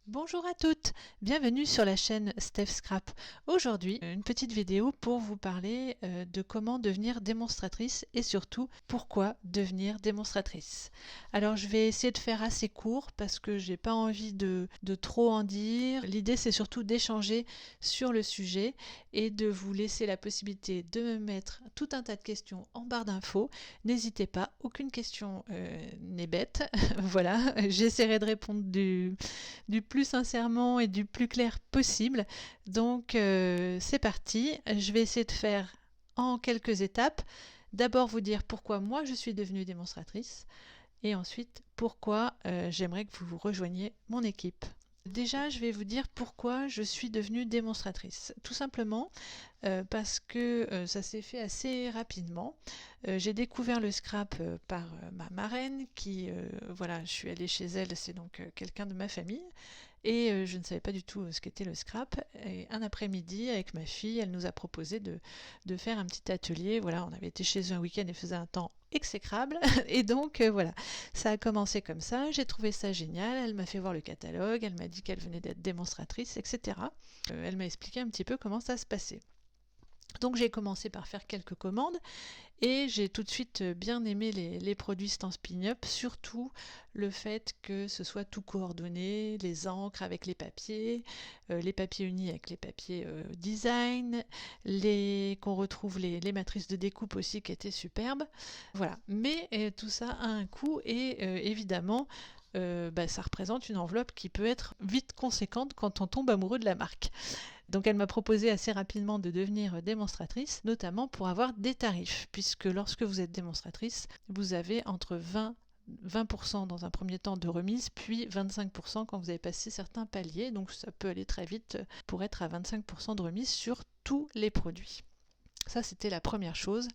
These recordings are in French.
Bonjour à toutes, bienvenue sur la chaîne Steph Scrap. Aujourd'hui, une petite vidéo pour vous parler de comment devenir démonstratrice et surtout pourquoi devenir démonstratrice. Alors je vais essayer de faire assez court parce que j'ai pas envie de trop en dire. L'idée c'est surtout d'échanger sur le sujet et de vous laisser la possibilité de me mettre tout un tas de questions en barre d'infos. N'hésitez pas, aucune question n'est bête. Voilà, j'essaierai de répondre du plus sincèrement et du plus clair possible. Donc c'est parti, je vais essayer de faire en quelques étapes. D'abord vous dire pourquoi moi je suis devenue démonstratrice et ensuite pourquoi j'aimerais que vous rejoigniez mon équipe. Déjà, je vais vous dire pourquoi je suis devenue démonstratrice. Tout simplement parce que ça s'est fait assez rapidement. J'ai découvert le scrap par ma marraine qui, voilà, je suis allée chez elle, c'est donc quelqu'un de ma famille, et je ne savais pas du tout ce qu'était le scrap. Et un après-midi, avec ma fille, elle nous a proposé de faire un petit atelier. Voilà, on avait été chez eux un week-end et faisait un temps exécrable. Et donc, voilà, ça a commencé comme ça. J'ai trouvé ça génial. Elle m'a fait voir le catalogue. Elle m'a dit qu'elle venait d'être démonstratrice, etc. Elle m'a expliqué un petit peu comment ça se passait. Donc j'ai commencé par faire quelques commandes et j'ai tout de suite bien aimé les produits Stampin' Up, surtout le fait que ce soit tout coordonné, les encres avec les papiers unis avec les papiers design, qu'on retrouve les matrices de découpe aussi qui étaient superbes. Voilà, mais tout ça a un coût et évidemment ça représente une enveloppe qui peut être vite conséquente quand on tombe amoureux de la marque. Donc elle m'a proposé assez rapidement de devenir démonstratrice, notamment pour avoir des tarifs, puisque lorsque vous êtes démonstratrice, vous avez entre 20% dans un premier temps de remise, puis 25% quand vous avez passé certains paliers, donc ça peut aller très vite pour être à 25% de remise sur tous les produits. Ça, c'était la première chose,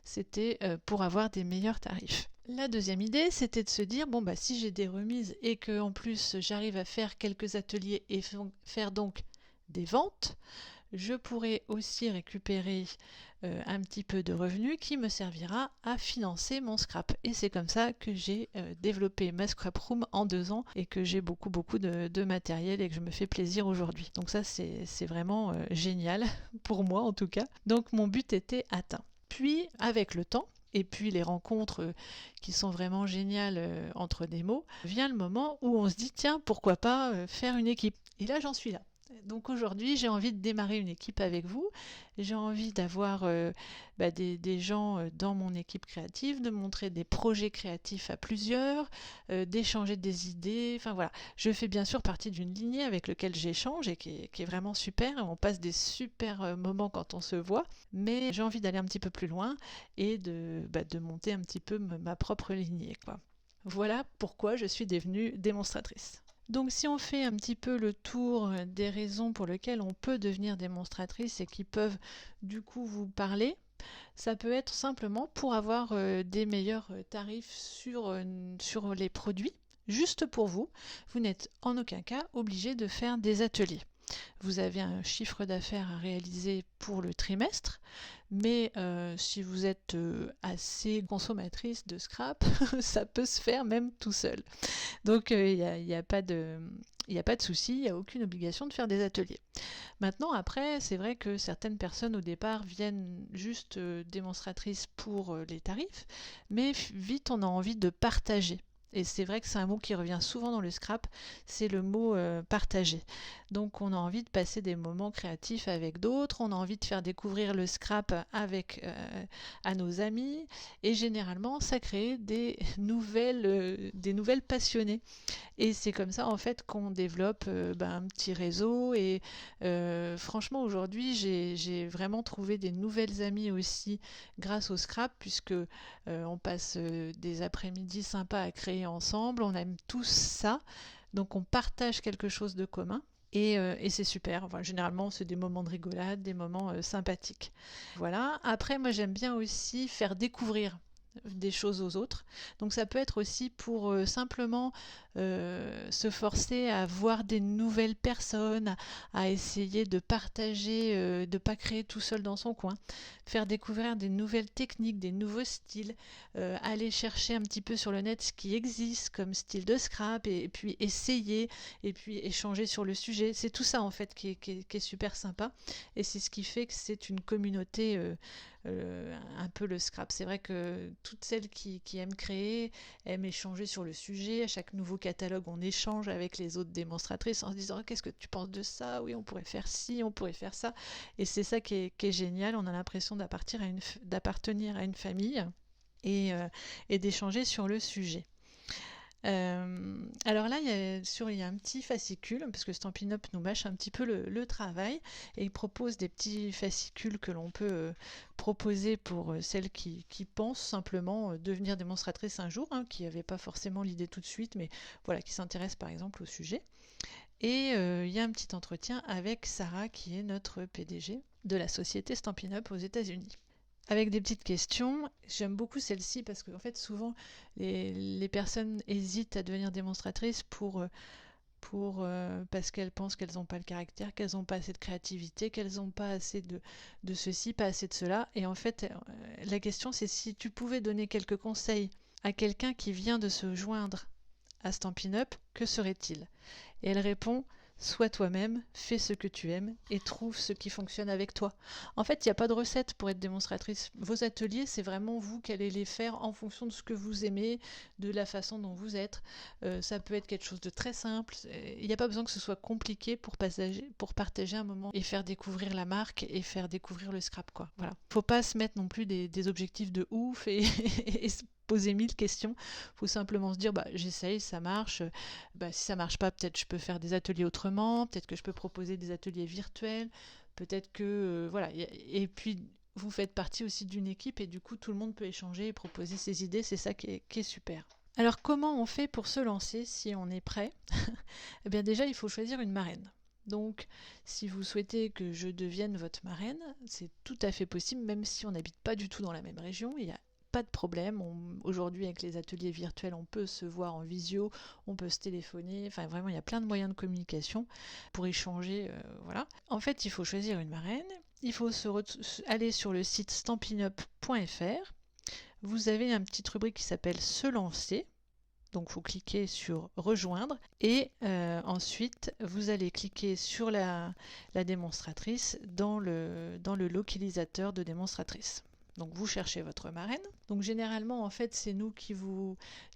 c'était pour avoir des meilleurs tarifs. La deuxième idée, c'était de se dire, bon, si j'ai des remises et que en plus j'arrive à faire quelques ateliers et faire donc des ventes, je pourrais aussi récupérer un petit peu de revenus qui me servira à financer mon scrap. Et c'est comme ça que j'ai développé ma scrap room en 2 ans et que j'ai beaucoup de matériel et que je me fais plaisir aujourd'hui. Donc ça c'est vraiment génial, pour moi en tout cas. Donc mon but était atteint. Puis avec le temps, et puis les rencontres qui sont vraiment géniales entre des mots, vient le moment où on se dit tiens, pourquoi pas faire une équipe. Et là j'en suis là. Donc aujourd'hui, j'ai envie de démarrer une équipe avec vous. J'ai envie d'avoir des gens dans mon équipe créative, de montrer des projets créatifs à plusieurs, d'échanger des idées. Enfin voilà, je fais bien sûr partie d'une lignée avec laquelle j'échange et qui est vraiment super. On passe des super moments quand on se voit, mais j'ai envie d'aller un petit peu plus loin et de monter un petit peu ma propre lignée, quoi. Voilà pourquoi je suis devenue démonstratrice. Donc si on fait un petit peu le tour des raisons pour lesquelles on peut devenir démonstratrice et qui peuvent du coup vous parler, ça peut être simplement pour avoir des meilleurs tarifs sur les produits, juste pour vous. Vous n'êtes en aucun cas obligé de faire des ateliers. Vous avez un chiffre d'affaires à réaliser pour le trimestre, mais si vous êtes assez consommatrice de scrap, ça peut se faire même tout seul. Donc il n'y a pas de souci, il n'y a aucune obligation de faire des ateliers. Maintenant, après, c'est vrai que certaines personnes au départ viennent juste démonstratrices pour les tarifs, mais vite on a envie de partager. Et c'est vrai que c'est un mot qui revient souvent dans le scrap, c'est le mot partager. Donc on a envie de passer des moments créatifs avec d'autres, on a envie de faire découvrir le scrap à nos amis, et généralement ça crée des nouvelles passionnées. Et c'est comme ça en fait qu'on développe un petit réseau et franchement aujourd'hui j'ai vraiment trouvé des nouvelles amies aussi grâce au scrap puisque on passe des après-midi sympas à créer ensemble, on aime tous ça, donc on partage quelque chose de commun. Et c'est super, enfin, généralement c'est des moments de rigolade, des moments sympathiques. Voilà, après moi j'aime bien aussi faire découvrir des choses aux autres. Donc ça peut être aussi pour simplement se forcer à voir des nouvelles personnes, à essayer de partager, de ne pas créer tout seul dans son coin, faire découvrir des nouvelles techniques, des nouveaux styles, aller chercher un petit peu sur le net ce qui existe comme style de scrap et puis essayer et puis échanger sur le sujet. C'est tout ça en fait qui est super sympa et c'est ce qui fait que c'est une communauté un peu le scrap. C'est vrai que toutes celles qui aiment créer, aiment échanger sur le sujet. À chaque nouveau catalogue, on échange avec les autres démonstratrices en se disant qu'est-ce que tu penses de ça? Oui, on pourrait faire ci, on pourrait faire ça. Et c'est ça qui est génial. On a l'impression d'appartenir à une famille et d'échanger sur le sujet. Alors là, il y a un petit fascicule, parce que Stampin' Up nous mâche un petit peu le travail, et il propose des petits fascicules que l'on peut proposer pour celles qui pensent simplement devenir démonstratrice un jour, qui n'avaient pas forcément l'idée tout de suite, mais voilà, qui s'intéressent par exemple au sujet. Et il y a un petit entretien avec Sarah, qui est notre PDG de la société Stampin' Up aux États-Unis. Avec des petites questions. J'aime beaucoup celle-ci parce que en fait, souvent, les personnes hésitent à devenir démonstratrices parce qu'elles pensent qu'elles n'ont pas le caractère, qu'elles n'ont pas assez de créativité, qu'elles n'ont pas assez de ceci, pas assez de cela. Et en fait, la question, c'est si tu pouvais donner quelques conseils à quelqu'un qui vient de se joindre à Stampin' Up, que serait-il? Et elle répond: sois toi-même, fais ce que tu aimes et trouve ce qui fonctionne avec toi. En fait, il n'y a pas de recette pour être démonstratrice. Vos ateliers, c'est vraiment vous qui allez les faire en fonction de ce que vous aimez, de la façon dont vous êtes. Ça peut être quelque chose de très simple. Il n'y a pas besoin que ce soit compliqué pour partager un moment et faire découvrir la marque et faire découvrir le scrap, quoi. Voilà. Faut pas se mettre non plus des objectifs de ouf et se poser 1000 questions. Il faut simplement se dire j'essaye, ça marche. Si ça marche pas, peut-être je peux faire des ateliers autrement, peut-être que je peux proposer des ateliers virtuels, peut-être que voilà. Et puis vous faites partie aussi d'une équipe et du coup tout le monde peut échanger et proposer ses idées. C'est ça qui est super. Alors comment on fait pour se lancer si on est prêt? Eh bien déjà il faut choisir une marraine. Donc, si vous souhaitez que je devienne votre marraine, c'est tout à fait possible, même si on n'habite pas du tout dans la même région. Il y a pas de problème. Aujourd'hui, avec les ateliers virtuels, on peut se voir en visio, on peut se téléphoner. Enfin, vraiment, il y a plein de moyens de communication pour échanger. Voilà. En fait, il faut choisir une marraine. Il faut aller sur le site stampinup.fr. Vous avez une petite rubrique qui s'appelle Se lancer. Donc, vous cliquez sur Rejoindre et ensuite, vous allez cliquer sur la démonstratrice dans le localisateur de démonstratrice. Donc vous cherchez votre marraine. Donc généralement en fait c'est nous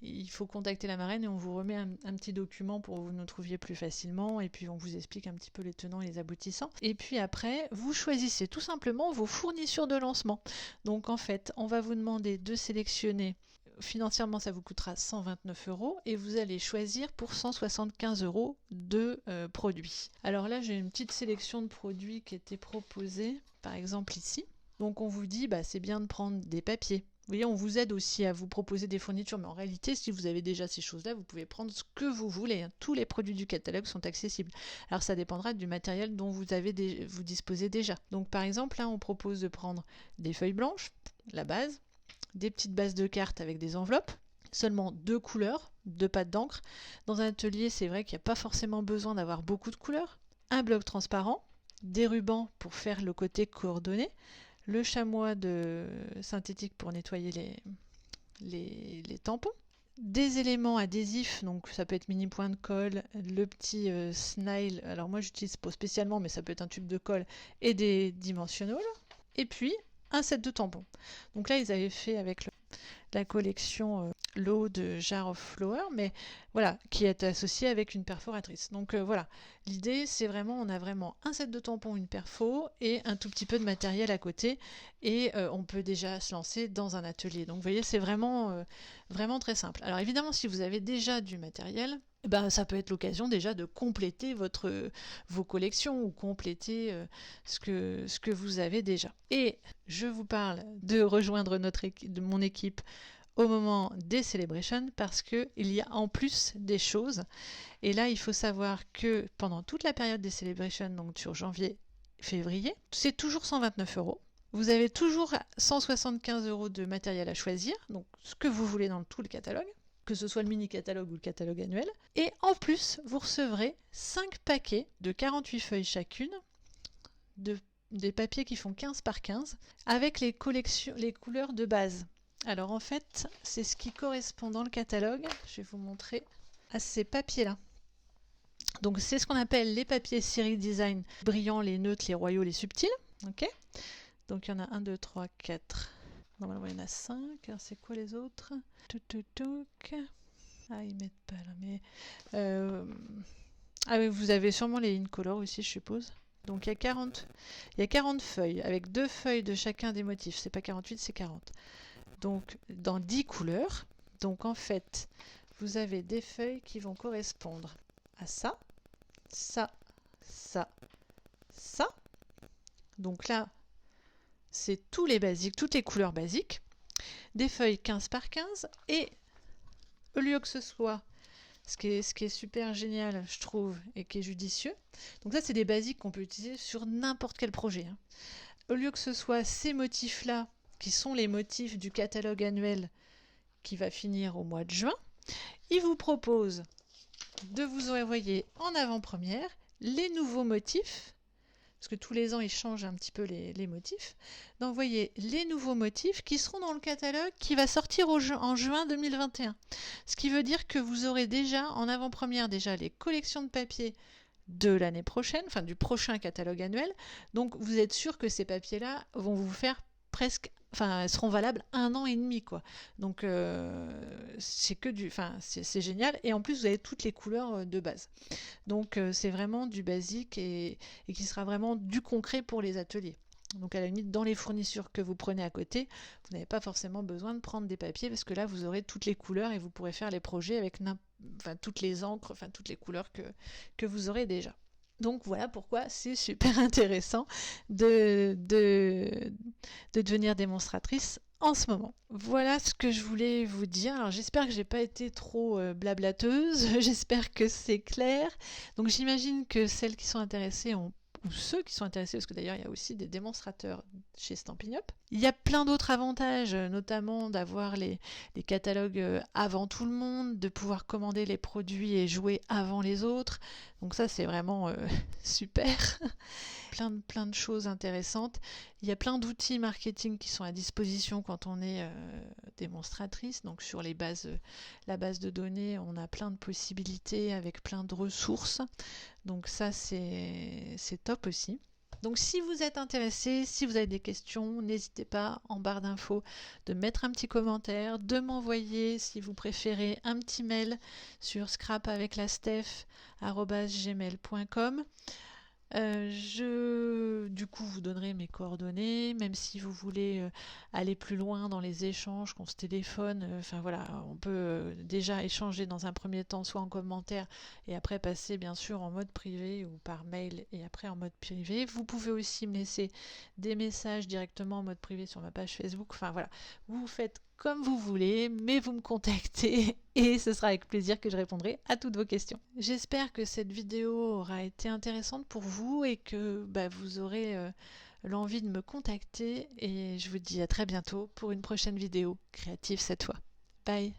il faut contacter la marraine et on vous remet un petit document pour que vous nous trouviez plus facilement et puis on vous explique un petit peu les tenants et les aboutissants. Et puis après vous choisissez tout simplement vos fournitures de lancement. Donc en fait on va vous demander de sélectionner. Financièrement, ça vous coûtera 129 € et vous allez choisir pour 175 € de produits. Alors là, j'ai une petite sélection de produits qui étaient proposés, par exemple ici. Donc on vous dit, c'est bien de prendre des papiers. Vous voyez, on vous aide aussi à vous proposer des fournitures, mais en réalité, si vous avez déjà ces choses-là, vous pouvez prendre ce que vous voulez. Tous les produits du catalogue sont accessibles. Alors ça dépendra du matériel dont vous disposez déjà. Donc par exemple, là, on propose de prendre des feuilles blanches, la base, des petites bases de cartes avec des enveloppes, seulement 2 couleurs, 2 pattes d'encre. Dans un atelier, c'est vrai qu'il n'y a pas forcément besoin d'avoir beaucoup de couleurs. Un bloc transparent, des rubans pour faire le côté coordonné, le chamois synthétique pour nettoyer les tampons, des éléments adhésifs, donc ça peut être mini point de colle, le petit snail, alors moi j'utilise pas spécialement mais ça peut être un tube de colle, et des dimensionals, et puis un set de tampons. Donc là ils avaient fait avec la collection l'eau de Jar of Flower, mais voilà, qui est associée avec une perforatrice. Donc voilà, l'idée c'est vraiment, on a vraiment un set de tampons, une perfo et un tout petit peu de matériel à côté et on peut déjà se lancer dans un atelier. Donc vous voyez, c'est vraiment, vraiment très simple. Alors évidemment, si vous avez déjà du matériel, ça peut être l'occasion déjà de compléter vos collections ou compléter ce que vous avez déjà. Et je vous parle de rejoindre de mon équipe au moment des celebrations parce qu'il y a en plus des choses. Et là, il faut savoir que pendant toute la période des celebrations, donc sur janvier, février, c'est toujours 129 €. Vous avez toujours 175 € de matériel à choisir, donc ce que vous voulez dans tout le catalogue, que ce soit le mini-catalogue ou le catalogue annuel. Et en plus, vous recevrez 5 paquets de 48 feuilles chacune, des papiers qui font 15 par 15, avec les couleurs de base. Alors en fait, c'est ce qui correspond dans le catalogue. Je vais vous montrer à ces papiers-là. Donc c'est ce qu'on appelle les papiers série design, brillants, les neutres, les royaux, les subtils. Ok. Donc il y en a 1, 2, 3, 4. Normalement il y en a 5. Alors c'est quoi les autres? Ah, ils mettent pas là, mais... Ah oui, vous avez sûrement les Incolor aussi, je suppose. Donc il y a 40 feuilles, avec 2 feuilles de chacun des motifs. C'est pas 48, c'est 40. Donc dans 10 couleurs. Donc en fait, vous avez des feuilles qui vont correspondre à ça, ça, ça, ça. Donc là, c'est tous les basiques, toutes les couleurs basiques. Des feuilles 15 par 15. Et au lieu que ce soit, ce qui est super génial, je trouve, et qui est judicieux, donc ça, c'est des basiques qu'on peut utiliser sur n'importe quel projet. Au lieu que ce soit ces motifs-là, qui sont les motifs du catalogue annuel qui va finir au mois de juin, il vous propose de vous envoyer en avant-première les nouveaux motifs, parce que tous les ans, ils changent un petit peu les motifs, d'envoyer les nouveaux motifs qui seront dans le catalogue qui va sortir en juin 2021. Ce qui veut dire que vous aurez déjà en avant-première les collections de papier de l'année prochaine, enfin du prochain catalogue annuel. Donc vous êtes sûr que ces papiers-là vont vous faire elles seront valables 1 an et demi, quoi. Donc c'est génial. Et en plus vous avez toutes les couleurs de base. Donc c'est vraiment du basique et qui sera vraiment du concret pour les ateliers. Donc à la limite, dans les fournitures que vous prenez à côté, vous n'avez pas forcément besoin de prendre des papiers parce que là vous aurez toutes les couleurs et vous pourrez faire les projets avec toutes les encres, toutes les couleurs que vous aurez déjà. Donc voilà pourquoi c'est super intéressant de devenir démonstratrice en ce moment. Voilà ce que je voulais vous dire. Alors j'espère que j'ai pas été trop blablateuse, j'espère que c'est clair. Donc j'imagine que celles qui sont intéressées ou ceux qui sont intéressés, parce que d'ailleurs il y a aussi des démonstrateurs chez Stampin' Up. Il y a plein d'autres avantages, notamment d'avoir les catalogues avant tout le monde, de pouvoir commander les produits et jouer avant les autres. Donc ça c'est vraiment super. Plein de choses intéressantes. Il y a plein d'outils marketing qui sont à disposition quand on est démonstratrice. Donc sur la base de données, on a plein de possibilités avec plein de ressources. Donc ça c'est top aussi. Donc si vous êtes intéressé, si vous avez des questions, n'hésitez pas en barre d'infos de mettre un petit commentaire, de m'envoyer si vous préférez un petit mail sur scrapaveclasteph@gmail.com. Du coup, vous donnerai mes coordonnées, même si vous voulez aller plus loin dans les échanges, qu'on se téléphone. On peut déjà échanger dans un premier temps, soit en commentaire, et après passer bien sûr en mode privé ou par mail, et après en mode privé. Vous pouvez aussi me laisser des messages directement en mode privé sur ma page Facebook. Vous faites comme vous voulez, mais vous me contactez et ce sera avec plaisir que je répondrai à toutes vos questions. J'espère que cette vidéo aura été intéressante pour vous et que vous aurez l'envie de me contacter et je vous dis à très bientôt pour une prochaine vidéo créative cette fois. Bye!